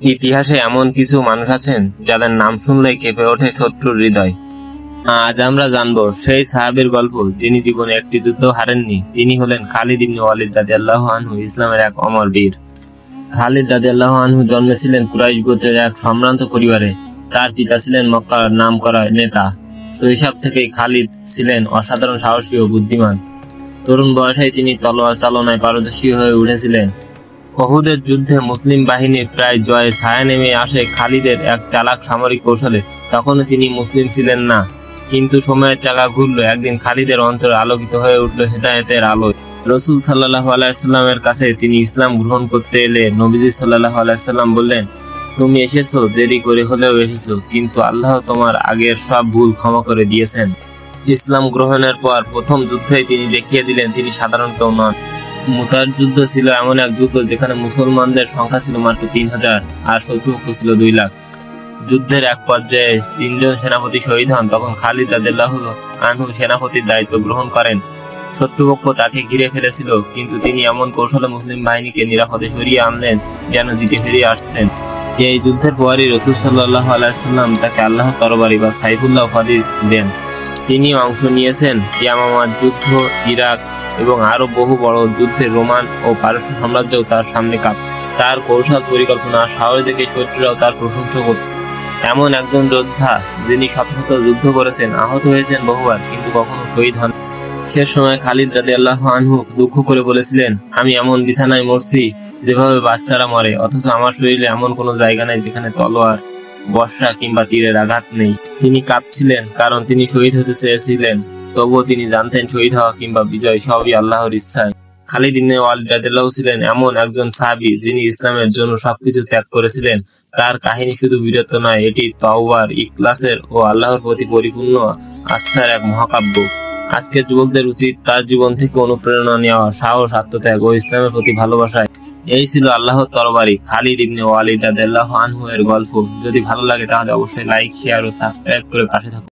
ইতিহাসে এমন কিছু মানুষ আছেন যাদের নাম শুনলেই কেঁপে ওঠে শত্রুর হৃদয়। আজ আমরা জানবো সেই সাহাবীর গল্প যিনি জীবনে একটি যুদ্ধ হারেননি। তিনি হলেন খালিদ ইবনে ওয়ালিদ রাদিয়াল্লাহু আনহু, ইসলামের এক অমর বীর। খালিদ রাদিয়াল্লাহু আনহু জন্মেছিলেন কুরাইশ গোত্রের এক সম্ভ্রান্ত পরিবারে। তার পিতা ছিলেন মক্কার নামকরা নেতা। শৈশব থেকেই খালিদ ছিলেন অসাধারণ সাহসী ও বুদ্ধিমান। তরুণ বয়সেই তিনি তলোয়ার চালনায় পারদর্শী হয়ে উঠেছিলেন। উহুদের যুদ্ধে মুসলিম বাহিনীর প্রায় জয়ে ছায়া নেমে আসে খালিদের এক চালাক সামরিক কৌশলে। তখনও তিনি মুসলিম ছিলেন না, কিন্তু সময়ের চাকা ঘুরল। একদিন খালিদের অন্তর আলোকিত হয়ে উঠল হেদায়েতের আলোয়। রাসূল সাল্লাল্লাহু আলাইহি সাল্লামের কাছে তিনি ইসলাম গ্রহণ করতে এলে নবীজি সাল্লাল্লাহু আলাইহি সাল্লাম বললেন, তুমি এসেছো, দেরি করে হলেও এসেছো, কিন্তু আল্লাহ তোমার আগের সব ভুল ক্ষমা করে দিয়েছেন। ইসলাম গ্রহণের পর প্রথম যুদ্ধেই তিনি দেখিয়ে দিলেন তিনি সাধারণ কেউ নন। মুতার যুদ্ধ ছিল এমন এক যুদ্ধ যেখানে মুসলমানদের সংখ্যা ছিল মাত্র 3000 আর শত্রুপক্ষ ছিল 2 লাখ। যুদ্ধের এক পর্যায়ে 3 জন সেনাপতি শহীদ হন। তখন খালিদ রাদিয়াল্লাহু আনহু সেনাপতির দায়িত্ব গ্রহণ করেন। শত্রুপক্ষ তাকে ঘিরে ফেলেছিল, কিন্তু তিনি এমন কৌশলে মুসলিম বাহিনীকে নিরাপদে সরিয়ে আনলেন যেন জিতে ফিরে আসছেন। এই যুদ্ধের পরই রাসূল সাল্লাল্লাহু আলাইহি সাল্লাম তাকে আল্লাহর তরবারি বা সাইফুল্লাহ উপাধি দেন। তিনি অংশ নিয়েছেন ইয়ামামার যুদ্ধ, ইরাক এবং আরো বহু বড় যুদ্ধে। রোমান ও পারস্য সাম্রাজ্যও তার সামনে কাঁপত। তার কৌশল, পরিকল্পনা আর সাহস দেখে শত্রুরাও তার প্রশংসা করত। এমন একজন যোদ্ধা যিনি শত শত যুদ্ধ করেছেন, আহত হয়েছেন বহুবার, কিন্তু কখনো শহীদ হন। শেষ সময় খালিদ রাদিয়াল্লাহু আনহু দুঃখ করে বলেছিলেন, আমি এমন বিছানায় মরছি যেভাবে বাচ্চারা মরে, অথচ আমার শরীরে এমন কোনো জায়গা নেই যেখানে তলোয়ার, বর্শা কিংবা তীরের আঘাত নেই। তিনি কাঁদছিলেন কারণ তিনি শহীদ হতে চেয়েছিলেন, তবুও তিনি জানতেন শহীদ হওয়া কিংবা বিজয় সবই আল্লাহর ইচ্ছায়। খালিদ ইবনে ওয়ালিদ রাদিয়াল্লাহু ছিলেন এমন একজন সাহাবী যিনি ইসলামের জন্য সবকিছু ত্যাগ করেছিলেন। তার কাহিনী শুধু বীরত্ব নয়, এটি তওবার, ইখলাসের ও আল্লাহর প্রতি পরিপূর্ণ আস্থার এক মহাকাব্য। আজকের যুবকদের উচিত তার জীবন থেকে অনুপ্রেরণা নেওয়া, সাহস, আত্মত্যাগ ও ইসলামের প্রতি ভালোবাসায়। এই ছিল আল্লাহর তরবারি খালিদ ইবনে ওয়ালিদ রাদিয়াল্লাহু আনহু এর গল্প। যদি ভালো লাগে তাহলে অবশ্যই লাইক, শেয়ার ও সাবস্ক্রাইব করে পাশে থাকুন।